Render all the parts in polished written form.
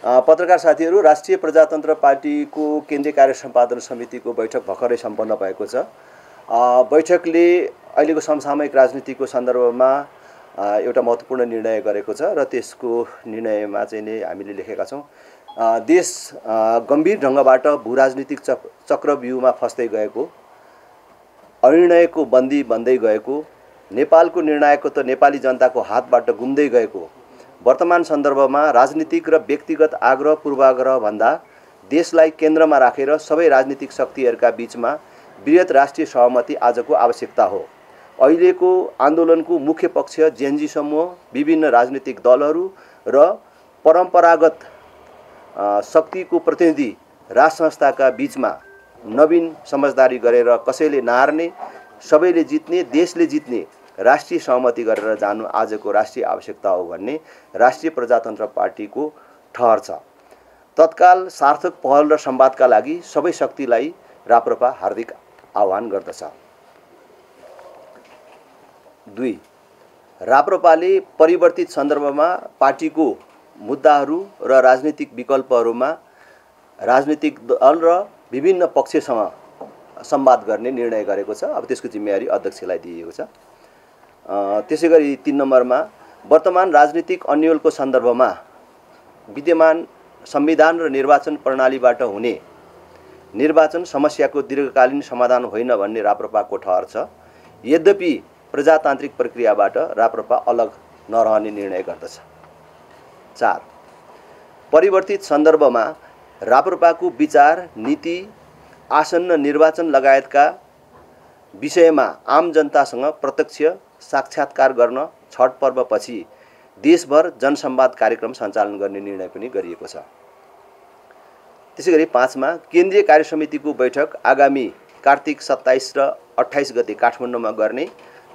पत्रकार साथीहरू, राष्ट्रिय प्रजातन्त्र पार्टीको केन्द्रीय कार्य सम्पादन समितिको बैठक भर्खरै सम्पन्न भएको छ। बैठकले अहिलेको समसामयिक राजनीतिको सन्दर्भमा एउटा महत्त्वपूर्ण निर्णय गरेको छ र त्यसको निर्णयमा चाहिँ नै हामीले लेखेका छौँ। देश गम्भीर ढङ्गबाट भूराजनीतिक चक्रव्यूहमा फस्दै गएको, अनिर्णयको बन्दी बन्दै गएको, नेपालको निर्णायकत्व नेपाली जनताको हातबाट गुम्दै गएको वर्तमान सन्दर्भमा राजनीतिक र व्यक्तिगत आग्रह पूर्वाग्रह भन्दा देशलाई केन्द्रमा राखेर सबै राजनीतिक शक्तिहरूका बीचमा वृहत राष्ट्रिय सहमति आजको आवश्यकता हो। अहिलेको आन्दोलनको मुख्य पक्ष जेएनजी समूह, विभिन्न राजनीतिक दलहरू र परम्परागत शक्तिको प्रतिनिधि राज संस्थाका बीचमा नवीन समझदारी गरेर कसैले नहार्ने, सबैले जित्ने, देशले जित्ने राष्ट्रिय सहमति गरेर जानु आजको राष्ट्रिय आवश्यकता हो भन्ने राष्ट्रिय प्रजातन्त्र पार्टीको ठहर छ। तत्काल सार्थक पहल र संवादका लागि सबै शक्तिलाई राप्रपा हार्दिक आह्वान गर्दछ। 2. राप्रपाले परिवर्तित सन्दर्भमा पार्टीको मुद्दाहरू र राजनीतिक विकल्पहरूमा राजनीतिक दल र विभिन्न पक्षसँग संवाद गर्ने निर्णय गरेको छ। अब त्यसको जिम्मेवारी अध्यक्षलाई दिइएको छ। त्यसैगरी 3 नम्बरमा वर्तमान राजनीतिक अन्योलको सन्दर्भमा विद्यमान संविधान र निर्वाचन प्रणालीबाट हुने निर्वाचन समस्याको दीर्घकालीन समाधान होइन भन्ने राप्रपाको ठहर छ। यद्यपि प्रजातान्त्रिक प्रक्रियाबाट राप्रपा अलग नरहने निर्णय गर्दछ। 4. परिवर्तित सन्दर्भमा राप्रपाको विचार, नीति, आसन्न निर्वाचन लगायतका विषयमा आम जनतासँग प्रत्यक्ष साक्षात्कार गर्न छठ पर्वपछि देशभर जनसंवाद कार्यक्रम सञ्चालन गर्ने निर्णय पनि गरिएको छ। त्यसैगरी 5 मा केन्द्रीय कार्यसमितिको बैठक आगामी कार्तिक 27 र 28 गते काठमाडौँमा गर्ने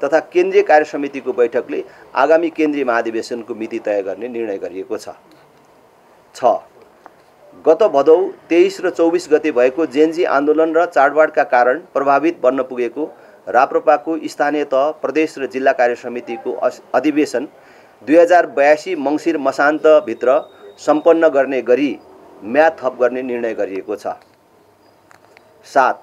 तथा केन्द्रीय कार्यसमितिको बैठकले आगामी केन्द्रीय महाधिवेशनको मिति तय गर्ने निर्णय गरिएको छ। 6. गत भदौ 23 र 24 गते भएको जेएनजी आन्दोलन र चाडबाडका कारण प्रभावित बन्न पुगेको राप्रपाको स्थानीय तह, प्रदेश र जिल्ला कार्य समितिको अधिवेशन 2082 मङ्सिर मसान्तभित्र सम्पन्न गर्ने गरी म्याद थप गर्ने निर्णय गरिएको छ। 7.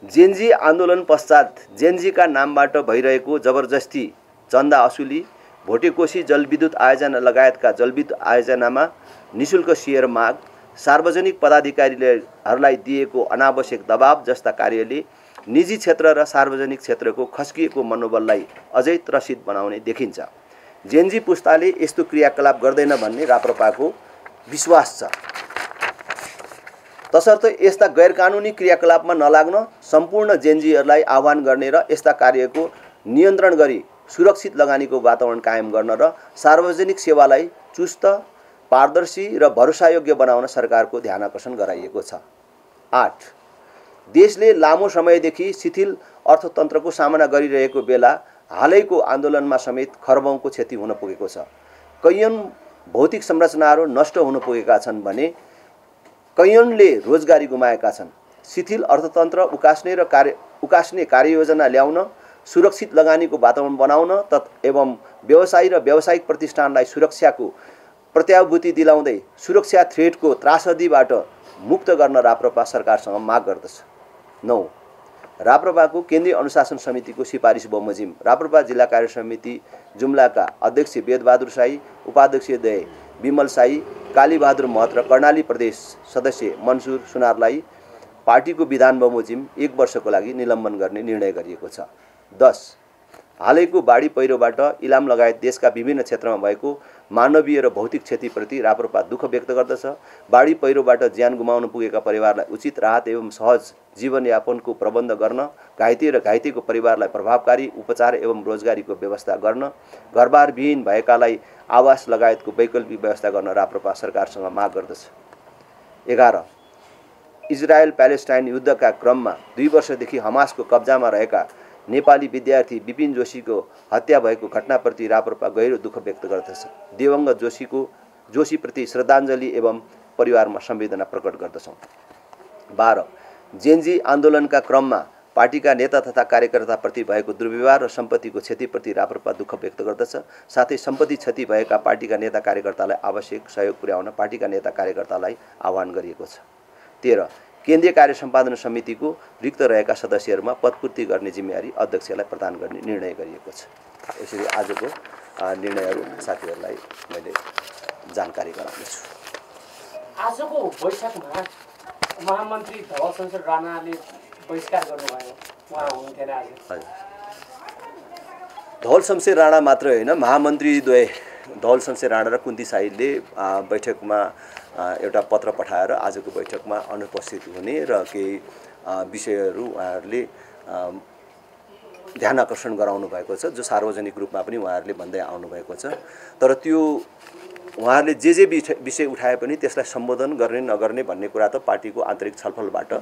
जेएनजी आन्दोलन पश्चात जेएनजीका नामबाट भइरहेको जबरजस्ती चन्दा असुली, भोटेकोशी जलविद्युत आयोजना लगायतका जलविद्युत आयोजनामा निशुल्क सेयर माग, सार्वजनिक पदाधिकारीहरूलाई दिएको अनावश्यक दबाव जस्ता कार्यले निजी क्षेत्र र सार्वजनिक क्षेत्रको खस्किएको मनोबललाई अझै त्रसित बनाउने देखिन्छ। जेएनजी पुस्ताले यस्तो क्रियाकलाप गर्दैन भन्ने राप्रपाको विश्वास छ। तसर्थ यस्ता गैरकानुनी क्रियाकलापमा नलाग्न सम्पूर्ण जेएनजीहरूलाई आह्वान गर्ने र यस्ता कार्यको नियन्त्रण गरी सुरक्षित लगानीको वातावरण कायम गर्न र सार्वजनिक सेवालाई चुस्त, पारदर्शी र भरोसायोग्य बनाउन सरकारको ध्यानाकर्षण गराइएको छ। 8. देशले लामो समयदेखि शिथिल अर्थतन्त्रको सामना गरिरहेको बेला हालैको आन्दोलनमा समेत खरबौँको क्षति हुन पुगेको छ। कैयन भौतिक संरचनाहरू नष्ट हुन पुगेका छन् भने कैयनले रोजगारी गुमाएका छन्। शिथिल अर्थतन्त्र उकास्ने कार्ययोजना ल्याउन, सुरक्षित लगानीको वातावरण बनाउन एवं व्यवसायी र व्यावसायिक प्रतिष्ठानलाई सुरक्षाको प्रत्याभूति दिलाउँदै सुरक्षा थ्रेटको त्रासदीबाट मुक्त गर्न राप्रपा सरकारसँग माग गर्दछ। 9. राप्रपाको केन्द्रीय अनुशासन समितिको सिफारिस बमोजिम राप्रपा जिल्ला कार्य समिति जुम्लाका अध्यक्ष वेदबहादुर साई, उपाध्यक्ष दय विमल साई, कालीबहादुर महत र कर्णाली प्रदेश सदस्य मन्सुर सुनारलाई पार्टीको विधान बमोजिम 1 वर्षको लागि निलम्बन गर्ने निर्णय गरिएको छ। 10. हालैको बाढी पहिरोबाट इलाम लगायत देशका विभिन्न क्षेत्रमा भएको मानवीय र भौतिक क्षतिप्रति राप्रपा दुःख व्यक्त गर्दछ। बाढी पहिरोबाट ज्यान गुमाउन पुगेका परिवारलाई उचित राहत एवं सहज जीवनयापनको प्रबन्ध गर्न, घाइते र घाइतेको परिवारलाई प्रभावकारी उपचार एवं रोजगारीको व्यवस्था गर्न, घरबार विहीन भएकालाई आवास लगायतको वैकल्पिक व्यवस्था गर्न राप्रपा सरकारसँग माग गर्दछ। 11. इजरायल प्यालेस्टाइन युद्धका क्रममा 2 वर्षदेखि हमासको कब्जामा रहेका नेपाली विद्यार्थी विपिन जोशीको हत्या भएको घटनाप्रति राप्रपा गहिरो दुःख व्यक्त गर्दछ। दिवंगत जोशीप्रति श्रद्धाञ्जली एवं परिवारमा संवेदना प्रकट गर्दछौँ। 12. जेएनजी आन्दोलनका क्रममा पार्टीका नेता तथा कार्यकर्ताप्रति भएको दुर्व्यवहार र सम्पत्तिको क्षतिप्रति राप्रपा दुःख व्यक्त गर्दछ। साथै सम्पत्ति क्षति भएका पार्टीका नेता कार्यकर्तालाई आवश्यक सहयोग पुर्याउन पार्टीका नेता कार्यकर्तालाई आह्वान गरिएको छ। 13 केन्द्रीय कार्य सम्पादन समितिको रिक्त रहेका सदस्यहरूमा पदपूर्ति गर्ने जिम्मेवारी अध्यक्षलाई प्रदान गर्ने निर्णय गरिएको छ। यसरी आजको निर्णयहरू साथीहरूलाई मैले जानकारी गराउनेछु। आजको बैठकमा महामन्त्री धवल शमशेर राणाले बहिष्कार गर्नुभयो, उहाँ हुनुहुन्थेन आज। धवल शमशेर राणा मात्रै होइन, महामन्त्री द्वय धवल शमशेर राणा र कुन्ती साइदले बैठकमा एउटा पत्र पठाएर आजको बैठकमा अनुपस्थित हुने र केही विषयहरू उहाँहरूले ध्यान आकर्षण गराउनु भएको छ, जो सार्वजनिक रूपमा पनि उहाँहरूले भन्दै आउनुभएको छ। तर त्यो उहाँहरूले जे विषय उठाए पनि त्यसलाई सम्बोधन गर्ने नगर्ने भन्ने कुरा त पार्टीको आन्तरिक छलफलबाट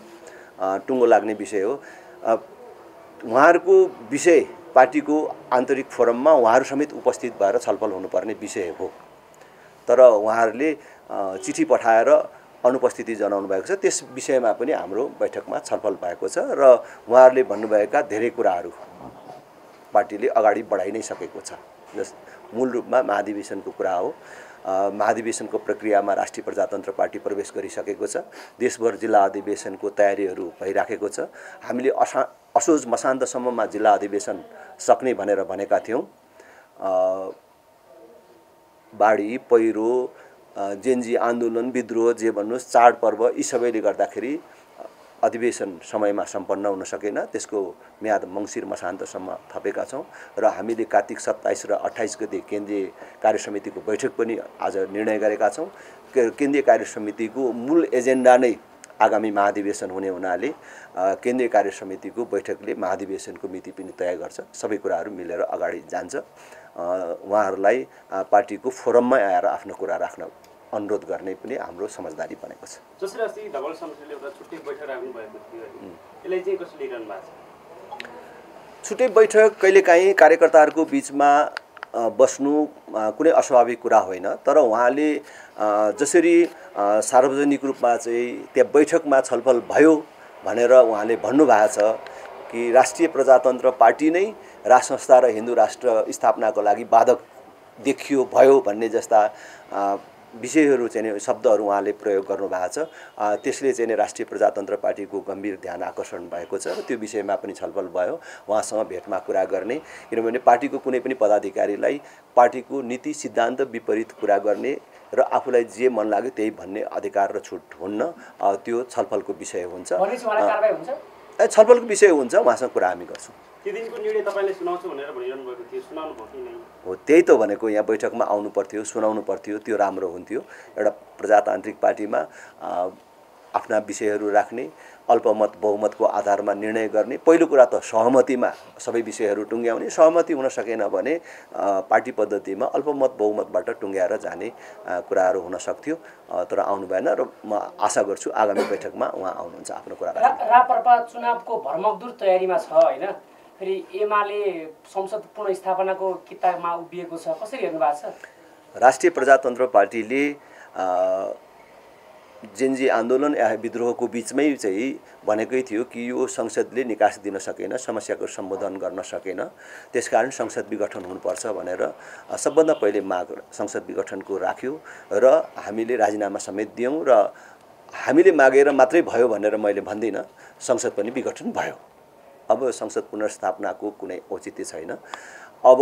टुङ्गो लाग्ने विषय हो। उहाँहरूको विषय पार्टीको आन्तरिक फोरममा उहाँहरू समेत उपस्थित भएर छलफल हुनुपर्ने विषय हो। तर उहाँहरूले चिठी पठाएर अनुपस्थिति जनाउनु भएको छ। त्यस विषयमा पनि हाम्रो बैठकमा छलफल भएको छ र उहाँहरूले भन्नुभएका धेरै कुराहरू पार्टीले अगाडि बढाइ नै सकेको छ। जस मूल रूपमा महाधिवेशनको कुरा हो। महाधिवेशनको प्रक्रियामा राष्ट्रिय प्रजातन्त्र पार्टी प्रवेश गरिसकेको छ। देशभर जिल्ला अधिवेशनको तयारीहरू भइराखेको छ। हामीले असोज मसान्तसम्ममा जिल्ला अधिवेशन सक्ने भनेर भनेका थियौँ। बाढी, पहिरो, जेन्जी आन्दोलन, विद्रोह, जे भन्नुहोस्, चाडपर्व, यी सबैले गर्दाखेरि अधिवेशन समयमा सम्पन्न हुन सकेन। त्यसको म्याद मङ्सिर मसान्तसम्म थपेका छौँ र हामीले कार्तिक 27 र 28 गते केन्द्रीय कार्य समितिको बैठक पनि आज निर्णय गरेका छौँ। केन्द्रीय कार्य समितिको मूल एजेन्डा नै आगामी महाधिवेशन हुने हुनाले केन्द्रीय कार्य समितिको बैठकले महाधिवेशनको मिति पनि तय गर्छ। सबै कुराहरू मिलेर अगाडि जान्छ। उहाँहरूलाई पार्टीको फोरममै आएर आफ्नो कुरा राख्न अनुरोध गर्ने पनि हाम्रो समझदारी बनेको छ। जसरी अस्ति धवल शमशेरले एउटा छुट्टै बैठक राख्नु भएको थियो, यसलाई चाहिँ कसरी लिइरहनु भएको छ? छुट्टै बैठक कहिलेकाहीँ कार्यकर्ताहरूको बिचमा बस्नु कुनै अस्वाभाविक कुरा होइन। तर उहाँले जसरी सार्वजनिक रूपमा चाहिँ त्यहाँ बैठकमा छलफल भयो भनेर उहाँले भन्नुभएको छ कि राष्ट्रिय प्रजातन्त्र पार्टी नै राष्ट्र संस्था र हिन्दू राष्ट्र स्थापनाको लागि बाधक देखियो भयो भन्ने जस्ता विषयहरू चाहिँ शब्दहरू उहाँले प्रयोग गर्नुभएको छ। त्यसले चाहिँ राष्ट्रिय प्रजातन्त्र पार्टीको गम्भीर ध्यान आकर्षण भएको छ र त्यो विषयमा पनि छलफल भयो। उहाँसँग भेटमा कुरा गर्ने, किनभने पार्टीको कुनै पनि पदाधिकारीलाई पार्टीको नीति सिद्धान्त विपरीत कुरा गर्ने र आफूलाई जे मन लाग्यो त्यही भन्ने अधिकार र छुट हुन्न। त्यो छलफलको विषय हुन्छ, छलफलको विषय हुन्छ। उहाँसँग कुरा हामी गर्छौँ। त्यो दिनको निर्णय तपाईले सुनाउँछु भनेर भनिरहनु भएको थियो, सुनाउनु भयो कि नै? हो, त्यही त भनेको। यहाँ बैठकमा आउनु पर्थ्यो, सुनाउनु पर्थ्यो, त्यो राम्रो हुन्थ्यो। एउटा प्रजातान्त्रिक पार्टीमा आफ्ना विषयहरू राख्ने, अल्पमत बहुमतको आधारमा निर्णय गर्ने। पहिलो कुरा त सहमतिमा सबै विषयहरू टुङ्ग्याउने। सहमति हुन सकेन भने पार्टी पद्धतिमा अल्पमत बहुमतबाट टुङ्ग्याएर जाने कुराहरू हुन सक्थ्यो। तर आउनु भएन र म आशा गर्छु आगामी बैठकमा उहाँ आउनुहुन्छ आफ्नो कुरा राख्न। राप्रपा चुनावको भरमग्दुर तयारीमा छ होइन? फेरि एमाले संसद पुनर्स्थापनाको किताबमा उभिएको छ, कसरी हेर्नु भएको छ? राष्ट्रिय प्रजातन्त्र पार्टीले जेन्जी आन्दोलन या विद्रोहको बिचमै चाहिँ भनेकै थियो कि यो संसदले निकास दिन सकेन, समस्याको सम्बोधन गर्न सकेन, त्यसकारण संसद विघटन हुनुपर्छ भनेर सबभन्दा पहिले माग संसद विघटनको राख्यो र हामीले राजीनामा समेत दियौँ। र हामीले मागेर मात्रै भयो भनेर मैले भन्दिनँ, संसद पनि विघटन भयो। अब संसद पुनर्स्थापनाको कुनै औचित्य छैन। अब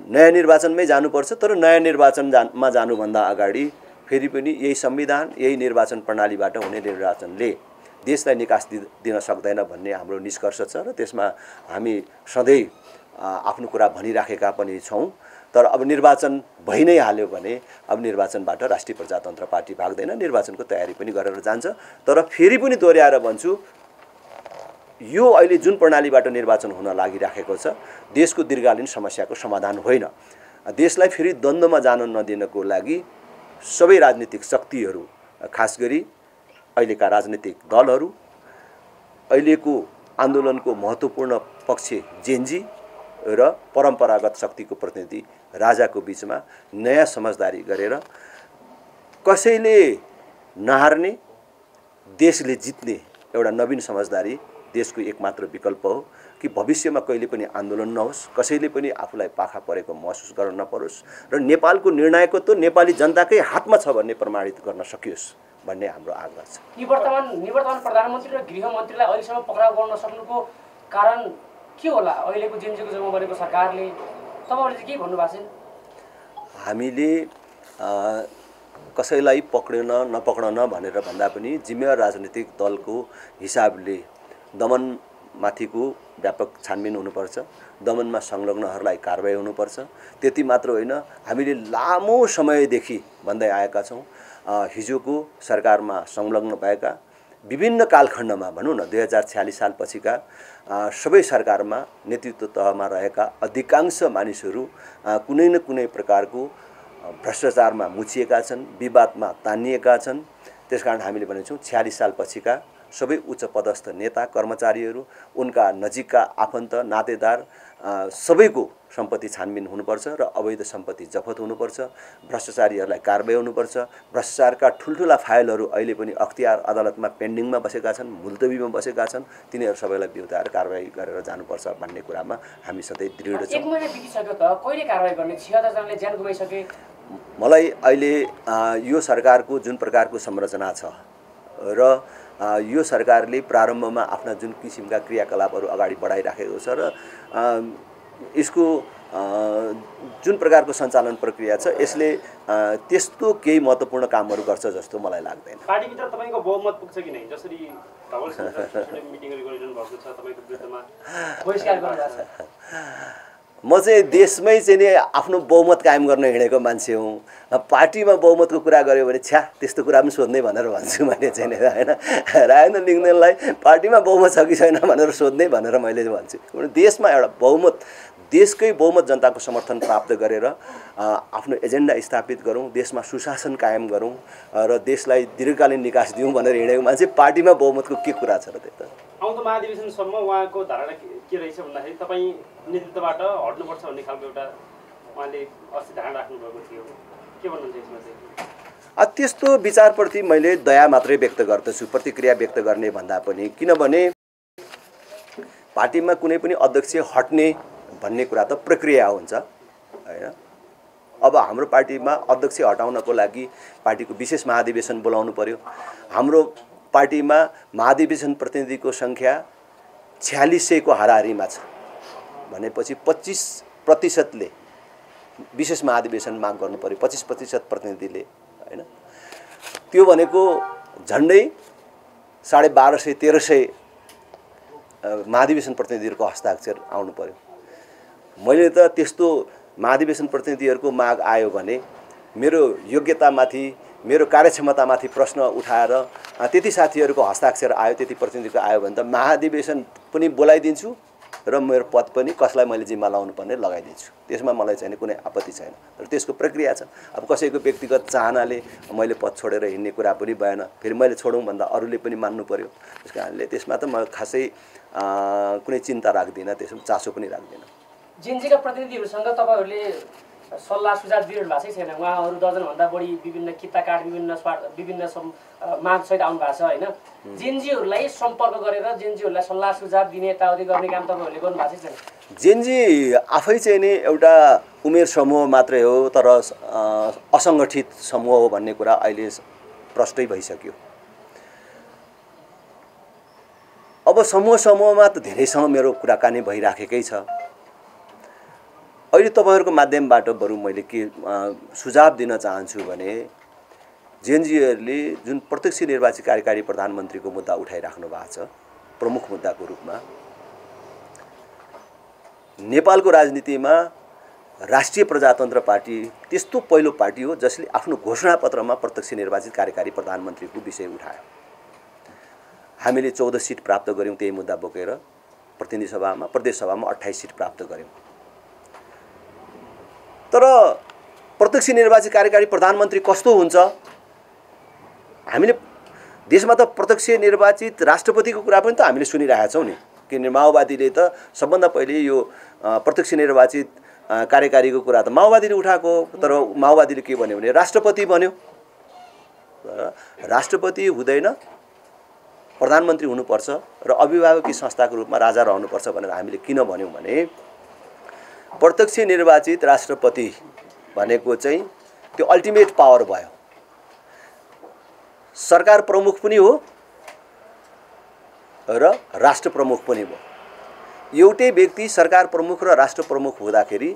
नयाँ निर्वाचनमै जानुपर्छ। तर नयाँ निर्वाचनमा जानुभन्दा अगाडि फेरि पनि यही संविधान, यही निर्वाचन प्रणालीबाट हुने निर्वाचनले देशलाई निकास दिन सक्दैन भन्ने हाम्रो निष्कर्ष छ र त्यसमा हामी सधैँ आफ्नो कुरा भनिराखेका पनि छौँ। तर अब निर्वाचन भइ नै हाल्यो भने अब निर्वाचनबाट राष्ट्रिय प्रजातन्त्र पार्टी भाग्दैन, निर्वाचनको तयारी पनि गरेर जान्छ। तर फेरि पनि दोहोऱ्याएर भन्छु, यो अहिले जुन प्रणालीबाट निर्वाचन हुन लागिराखेको छ देशको दीर्घकालीन समस्याको समाधान होइन। देशलाई फेरि द्वन्द्वमा जान नदिनको लागि सबै राजनीतिक शक्तिहरू, खास गरी अहिलेका राजनीतिक दलहरू, अहिलेको आन्दोलनको महत्त्वपूर्ण पक्ष जेन्जी र परम्परागत शक्तिको प्रतिनिधि राजाको बिचमा नयाँ समझदारी गरेर कसैले नहार्ने, देशले जित्ने एउटा नवीन समझदारी देशको एकमात्र विकल्प हो कि भविष्यमा कहिले पनि आन्दोलन नहोस्, कसैले पनि आफूलाई पाखा परेको महसुस गर्न नपरोस् र नेपालको निर्णायकत्व नेपाली जनताकै हातमा छ भन्ने प्रमाणित गर्न सकियोस् भन्ने हाम्रो आग्रह छ। निवर्तमान प्रधानमन्त्री र गृहमन्त्रीलाई अहिलेसम्म पक्राउ गर्न सक्नुको कारण के होला? अहिलेको जेएनजीको जम्मा बनेको सरकारले तपाईँहरूले चाहिँ के भन्नुभएको छैन? हामीले कसैलाई पक्रिन नपक्रन भनेर भन्दा पनि जिम्मेवार राजनीतिक दलको हिसाबले दमनमाथिको व्यापक छानबिन हुनुपर्छ, दमनमा संलग्नहरूलाई कारबाही हुनुपर्छ। त्यति मात्र होइन, हामीले लामो समयदेखि भन्दै आएका छौँ हिजोको सरकारमा संलग्न भएका विभिन्न कालखण्डमा भनौँ न 2046 सालपछिका सबै सरकारमा नेतृत्व तहमा रहेका अधिकांश मानिसहरू कुनै न कुनै प्रकारको भ्रष्टाचारमा मुछिएका छन्, विवादमा तानिएका छन्। त्यसकारण हामीले भनेछौँ 46 सालपछिका सबै उच्च पदस्थ नेता कर्मचारीहरू, उनका नजिकका आफन्त नातेदार सबैको सम्पत्ति छानबिन हुनुपर्छ र अवैध सम्पत्ति जफत हुनुपर्छ, भ्रष्टाचारीहरूलाई कारबाही हुनुपर्छ। भ्रष्टाचारका ठुल्ठुला फाइलहरू अहिले पनि अख्तियार अदालतमा पेन्डिङमा बसेका छन्, मुल्तवीमा बसेका छन्, तिनीहरू सबैलाई बिउताएर कारबाही गरेर जानुपर्छ भन्ने कुरामा हामी सधैँ दृढ छौँ। 1 महिना बितिसक्यो त, कहिले कारबाही गर्ने? 76 जनाले ज्यान गुमाइसके। मलाई अहिले यो सरकारको जुन प्रकारको संरचना छ र यो सरकारले प्रारम्भमा आफ्ना जुन किसिमका क्रियाकलापहरू अगाडि बढाइराखेको छ र यसको जुन प्रकारको सञ्चालन प्रक्रिया छ यसले त्यस्तो केही महत्त्वपूर्ण कामहरू गर्छ जस्तो मलाई लाग्दैन। पार्टीभित्र तपाईँको बहुमत पुग्छ कि नै? जसरी धवल मिटिङहरू गरिरहनु भएको छ, तपाईँको विरुद्धमा बहिष्कार गर्नुभएको छ। म चाहिँ देशमै चाहिँ नि आफ्नो बहुमत कायम गर्न हिँडेको मान्छे हुँ। पार्टीमा बहुमतको कुरा गऱ्यो भने छ्या त्यस्तो कुरा पनि सोध्नै भनेर भन्छु मैले चाहिँ नि, होइन? राजेन्द्र लिङ्गदेनलाई पार्टीमा बहुमत छ कि छैन भनेर सोध्नै भनेर मैले भन्छु। देशमा एउटा बहुमत, देशकै बहुमत जनताको समर्थन प्राप्त गरेर आफ्नो एजेन्डा स्थापित गरौँ, देशमा सुशासन कायम गरौँ र देशलाई दीर्घकालीन निकास दिउँ भनेर हिँडेको मान्छे पार्टीमा बहुमतको के कुरा छ र? त्यो त आउँदो महाधिवेशनसम्म उहाँको धारणा के रहेछ भन्दाखेरि तपाईँ नेतृत्वबाट हट्नुपर्छ भन्ने खालको एउटा उहाँले अस्ति धारणा राख्नुभएको थियो। के भन्नुहुन्छ यसमा चाहिँ? त्यस्तो विचारप्रति मैले दया मात्रै व्यक्त गर्दछु, प्रतिक्रिया व्यक्त गर्ने भन्दा पनि। किनभने पार्टीमा कुनै पनि अध्यक्ष हट्ने भन्ने कुरा त प्रक्रिया हुन्छ, होइन? अब हाम्रो पार्टीमा अध्यक्ष हटाउनको लागि पार्टीको विशेष महाधिवेशन बोलाउनु पर्यो। हाम्रो पार्टीमा महाधिवेशन प्रतिनिधिको सङ्ख्या 4600 को हाराहारीमा छ भनेपछि 25%ले विशेष महाधिवेशन माग गर्नु पर्यो, 25% प्रतिनिधिले, होइन? त्यो भनेको झन्डै 1250-1300 महाधिवेशन प्रतिनिधिहरूको हस्ताक्षर आउनु पर्यो। मैले त त्यस्तो महाधिवेशन प्रतिनिधिहरूको माग आयो भने मेरो योग्यतामाथि, मेरो कार्यक्षमतामाथि प्रश्न उठाएर त्यति साथीहरूको हस्ताक्षर आयो, त्यति प्रतिनिधिको आयो भने त महाधिवेशन पनि बोलाइदिन्छु र मेरो पद पनि कसलाई मैले जिम्मा लाउनु पर्ने लगाइदिन्छु। त्यसमा मलाई चाहिँ कुनै आपत्ति छैन। तर त्यसको प्रक्रिया छ। अब कसैको व्यक्तिगत चाहनाले मैले पद छोडेर हिँड्ने कुरा पनि भएन। फेरि मैले छोडौँ भन्दा अरूले पनि मान्नु पर्यो। त्यस कारणले त्यसमा त म खासै कुनै चिन्ता राख्दिनँ, त्यसमा चासो पनि राख्दिनँ। जेएनजीका प्रतिनिधिहरूसँग तपाईँहरूले सल्लाह सुझाव दिइरहनु भएको छैन? उहाँहरू दर्जनभन्दा बढी विभिन्न किता कार्ड, विभिन्न मागसहित आउनु भएको छ, होइन? जेएनजीहरूलाई सम्पर्क गरेर जेएनजीहरूलाई सल्लाह सुझाव दिने यताउति गर्ने काम तपाईँहरूले गर्नु भएको छैन? जेएनजी आफै चाहिँ नि एउटा उमेर समूह मात्रै हो, तर असङ्गठित समूह हो भन्ने कुरा अहिले प्रष्टै भइसक्यो। अब समूहमा त धेरैसँग मेरो कुराकानी भइराखेकै छ। अहिले तपाईँहरूको माध्यमबाट बरु मैले के सुझाव दिन चाहन्छु भने जेएनजीहरूले जुन प्रत्यक्ष निर्वाचित कार्यकारी प्रधानमन्त्रीको मुद्दा उठाइराख्नु भएको छ प्रमुख मुद्दाको रूपमा, नेपालको राजनीतिमा राष्ट्रिय प्रजातन्त्र पार्टी त्यस्तो पहिलो पार्टी हो जसले आफ्नो घोषणापत्रमा प्रत्यक्ष निर्वाचित कार्यकारी प्रधानमन्त्रीको विषय उठायो। हामीले 14 सिट प्राप्त गऱ्यौँ त्यही मुद्दा बोकेर। प्रतिनिधि सभामा, प्रदेश सभामा 28 सिट प्राप्त गऱ्यौँ। तर प्रत्यक्ष निर्वाचित कार्यकारी प्रधानमन्त्री कस्तो हुन्छ? हामीले देशमा त प्रत्यक्ष निर्वाचित राष्ट्रपतिको कुरा पनि त हामीले सुनिरहेका छौँ नि। किनभने माओवादीले त सबभन्दा पहिले यो प्रत्यक्ष निर्वाचित कार्यकारीको कुरा त माओवादीले उठाएको, तर माओवादीले के भन्यो भने राष्ट्रपति बन्यो। राष्ट्रपति हुँदैन, प्रधानमन्त्री हुनुपर्छ र अभिभावकीय संस्थाको रूपमा राजा रहनुपर्छ भनेर हामीले किन भन्यौँ भने प्रत्यक्ष निर्वाचित राष्ट्रपति भनेको चाहिँ त्यो अल्टिमेट पावर भयो। सरकार प्रमुख पनि हो र राष्ट्र प्रमुख पनि भयो। एउटै व्यक्ति सरकार प्रमुख र राष्ट्र प्रमुख हुँदाखेरि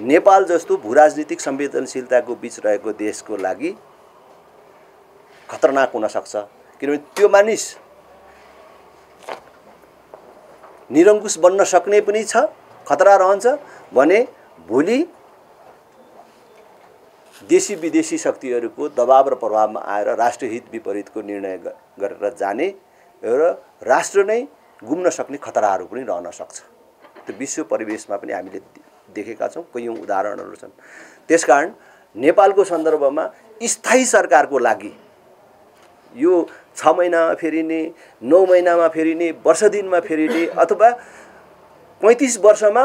नेपाल जस्तो भूराजनीतिक संवेदनशीलताको बीच रहेको देशको लागि खतरनाक हुन सक्छ। किनभने त्यो मानिस निरङ्कुश बन्न सक्ने पनि छ, खतरा रहन्छ भने भोलि देशी विदेशी शक्तिहरूको दबाव र प्रभावमा आएर राष्ट्रहित विपरीतको निर्णय गरेर जाने र राष्ट्र नै गुम्न सक्ने खतराहरू पनि रहन सक्छ। त्यो विश्व परिवेशमा पनि हामीले देखेका छौँ, कयौँ उदाहरणहरू छन्। त्यसकारण नेपालको सन्दर्भमा स्थायी सरकारको लागि यो 6 महिनामा फेरिने, 9 महिनामा फेरिने, वर्ष दिनमा फेरिने अथवा 35 वर्षमा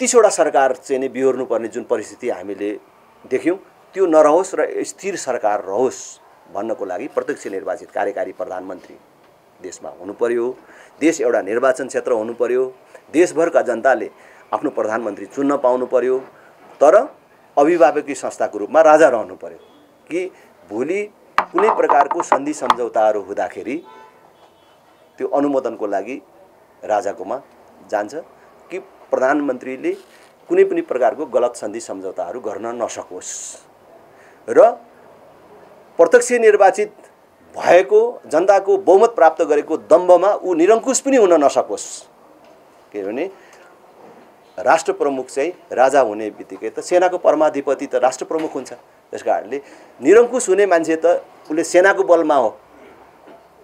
30 वटा सरकार चाहिँ नि बिहोर्नुपर्ने जुन परिस्थिति हामीले देख्यौँ त्यो नरहोस् र स्थिर सरकार रहोस् भन्नको लागि प्रत्यक्ष निर्वाचित कार्यकारी प्रधानमन्त्री देशमा हुनु पर्यो। देश एउटा निर्वाचन क्षेत्र हुनु पर्यो। देशभरका जनताले आफ्नो प्रधानमन्त्री चुन्न पाउनु पर्यो। तर अभिभावकीय संस्थाको रूपमा राजा रहनु पर्यो कि भोलि कुनै प्रकारको सन्धि सम्झौताहरू हुँदाखेरि त्यो अनुमोदनको लागि राजाकोमा जान्छ कि प्रधानमन्त्रीले कुनै पनि प्रकारको गलत सन्धि सम्झौताहरू गर्न नसकोस् र प्रत्यक्ष निर्वाचित भएको जनताको बहुमत प्राप्त गरेको दम्बमा ऊ निरङ्कुश पनि हुन नसकोस्। किनभने राष्ट्र प्रमुख चाहिँ राजा हुने बित्तिकै त सेनाको परमाधिपति त राष्ट्र प्रमुख हुन्छ। त्यसकारणले निरङ्कुश हुने मान्छे त उसले सेनाको बलमा हो।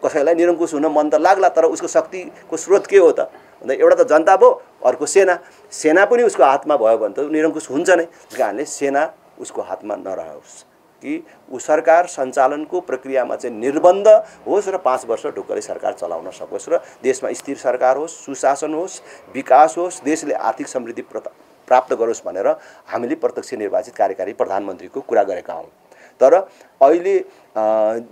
कसैलाई निरङ्कुश हुन मन त लाग्ला, तर उसको शक्तिको स्रोत के हो त भन्दा एउटा त जनता भयो, अर्को सेना। सेना पनि उसको हातमा भयो भने त निरङ्कुश हुन्छ नै। त्यस कारणले सेना उसको हातमा नरहोस् कि ऊ सरकार सञ्चालनको प्रक्रियामा चाहिँ निर्बन्ध होस् र 5 वर्ष ढुक्कले सरकार चलाउन सकोस् र देशमा स्थिर सरकार होस्, सुशासन होस्, विकास होस्, देशले आर्थिक समृद्धि प्राप्त गरोस् भनेर हामीले प्रत्यक्ष निर्वाचित कार्यकारी प्रधानमन्त्रीको कुरा गरेका हौँ। तर अहिले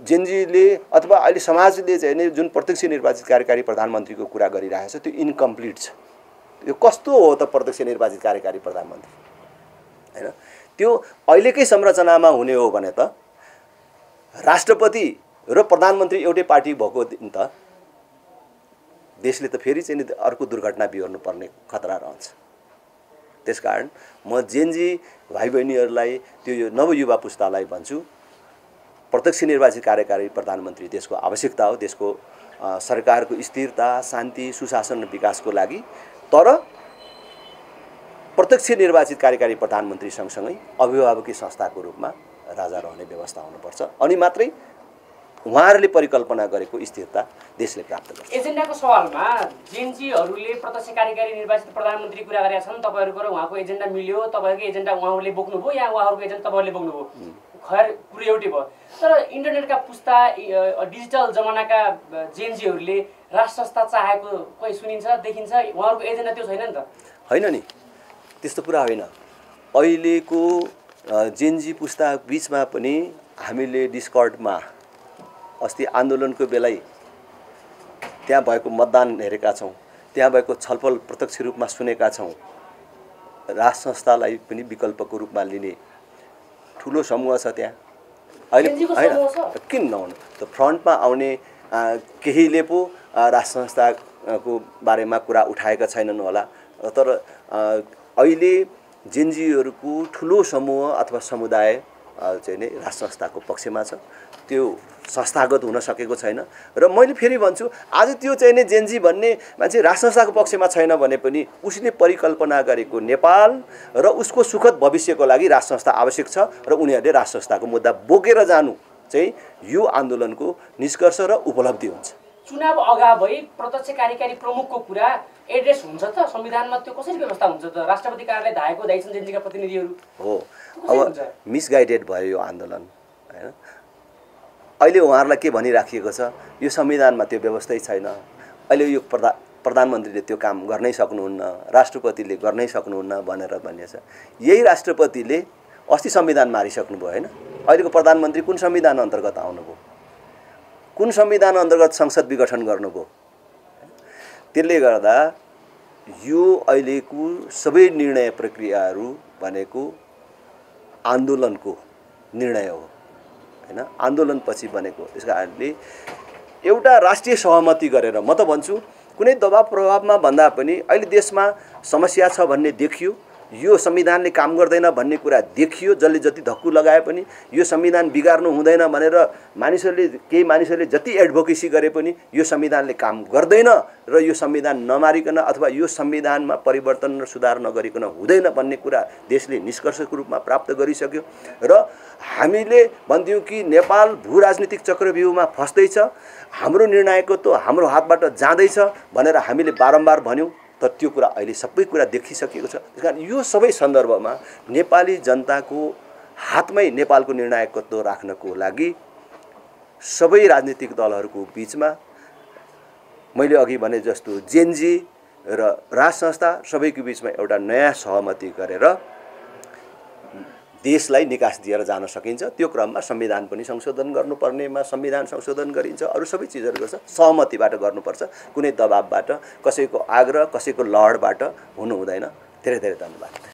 जेनजीले अथवा अहिले समाजले चाहिँ नि जुन प्रत्यक्ष निर्वाचित कार्यकारी प्रधानमन्त्रीको कुरा गरिरहेको छ त्यो इन्कम्प्लिट छ। यो कस्तो हो त प्रत्यक्ष निर्वाचित कार्यकारी प्रधानमन्त्री हैन? त्यो अहिलेकै संरचनामा हुने हो भने त राष्ट्रपति र प्रधानमन्त्री एउटै पार्टी भएको दिन त देशले त फेरि चाहिँ अर्को दुर्घटना बिहोर्नु पर्ने खतरा रहन्छ। त्यसकारण म जेनजी भाइ बहिनीहरूलाई त्यो यो नवयुवा पुस्तालाई भन्छु, प्रत्यक्ष निर्वाचित कार्यकारी प्रधानमन्त्री देशको आवश्यकता हो, देशको सरकारको स्थिरता, शान्ति, सुशासन र विकासको लागि। तर प्रत्यक्ष निर्वाचित कार्यकारी प्रधानमन्त्री सँगसँगै अभिभावकीय संस्थाको रूपमा राजा रहने व्यवस्था हुनुपर्छ। अनि मात्रै उहाँहरूले परिकल्पना गरेको स्थिरता देशले प्राप्त गर्छ। एजेन्डाको सवालमा जेनजीहरूले प्रत्यक्ष कार्यकारी निर्वाचित प्रधानमन्त्री कुरा गरेका छन्, तपाईँहरूको र उहाँको एजेन्डा मिल्यो, तपाईँहरूको एजेन्डा उहाँहरूले बोक्नुभयो या उहाँहरूको एजेन्डा तपाईँहरूले बोक्नुभयो, खैर कुरो एउटै भयो। तर इन्टरनेटका पुस्ता, डिजिटल जमानाका जेनजीहरूले राष्ट्र संस्था चाहेको कोही सुनिन्छ, देखिन्छ, उहाँहरूको एजेन्डा त्यो छैन नि त? होइन नि, त्यस्तो कुरा होइन। अहिलेको जेनजी पुस्ता बिचमा पनि हामीले डिस्कर्डमा अस्ति आन्दोलनको बेलै त्यहाँ भएको मतदान हेरेका छौँ, त्यहाँ भएको छलफल प्रत्यक्ष रूपमा सुनेका छौँ। राष्ट्र संस्थालाई पनि विकल्पको रूपमा लिने ठुलो समूह छ त्यहाँ। अहिले होइन किन नहुनु त, फ्रन्टमा आउने केहीले पो राष्ट्र संस्थाको बारेमा कुरा उठाएका छैनन् होला। तर अहिले जेनजीहरूको ठुलो समूह अथवा समुदाय चाहिँ नै राष्ट्र संस्थाको पक्षमा छ। त्यो संस्थागत हुन सकेको छैन। र मैले फेरि भन्छु, आज त्यो चाहिँ नि जेनजी भन्ने मान्छे राष्ट्र संस्थाको पक्षमा छैन भने पनि उसले परिकल्पना गरेको नेपाल र उसको सुखद भविष्यको लागि राष्ट्र संस्था आवश्यक छ र उनीहरूले राष्ट्र संस्थाको मुद्दा बोकेर जानु चाहिँ यो आन्दोलनको निष्कर्ष र उपलब्धि हुन्छ। चुनाव अगावै प्रत्यक्ष कार्यकारी प्रमुखको कुरा एड्रेस हुन्छ त संविधानमा? त्यो कसरी व्यवस्था हुन्छ त? राष्ट्रपति कार्यालय धाएको दाइछन् जेनजीका प्रतिनिधिहरू हो। अब मिसगाइडेड भयो यो आन्दोलन हैन। अहिले उहाँहरूलाई के भनिराखिएको छ, यो संविधानमा त्यो व्यवस्थै छैन, अहिले यो प्रधानमन्त्रीले त्यो काम गर्नै सक्नुहुन्न, राष्ट्रपतिले गर्नै सक्नुहुन्न भनेर भनिएको छ। यही राष्ट्रपतिले अस्ति संविधान मारिसक्नुभयो हैन? अहिलेको प्रधानमन्त्री कुन संविधान अन्तर्गत आउनुभयो? कुन संविधान अन्तर्गत संसद विघटन गर्नुभयो? त्यसले गर्दा यो अहिलेको सबै निर्णय प्रक्रियाहरू भनेको आन्दोलनको निर्णय हो हैन, आन्दोलनपछि बनेको। त्यसकारणले एउटा राष्ट्रिय सहमति गरेर म त भन्छु कुनै दबाब प्रभावमा भन्दा पनि अहिले देशमा समस्या छ भन्ने देखियो, यो संविधानले काम गर्दैन भन्ने कुरा देखियो, जसले जति धक्कु लगाए पनि यो संविधान बिगार्नु हुँदैन भनेर केही मानिसहरूले जति एडभोकेसी गरे पनि यो संविधानले काम गर्दैन र यो संविधान नमारिकन अथवा यो संविधानमा परिवर्तन र सुधार नगरिकन हुँदैन भन्ने कुरा देशले निष्कर्षको रूपमा प्राप्त गरिसक्यो। र हामीले भन्थ्यौँ कि नेपाल भू राजनीतिक चक्रव्यूहमा फस्दैछ, हाम्रो निर्णायकत्व हाम्रो हातबाट जाँदैछ भनेर हामीले बारम्बार भन्यौँ, तर त्यो कुरा अहिले सबै कुरा देखिसकेको छ। त्यसकारण यो सबै सन्दर्भमा नेपाली जनताको हातमै नेपालको निर्णायकत्व राख्नको लागि सबै राजनीतिक दलहरूको बिचमा मैले अघि भने जस्तो जेनजी र राज संस्था सबैको बिचमा एउटा नयाँ सहमति गरेर देशलाई निकास दिएर जान सकिन्छ। त्यो क्रममा संविधान पनि संशोधन गर्नुपर्नेमा संविधान संशोधन गरिन्छ, अरू सबै चिजहरू गर्छ, सहमतिबाट गर्नुपर्छ, कुनै दबाबबाट कसैको आग्रह कसैको लहरबाट हुनु हुँदैन। धेरै धेरै धन्यवाद।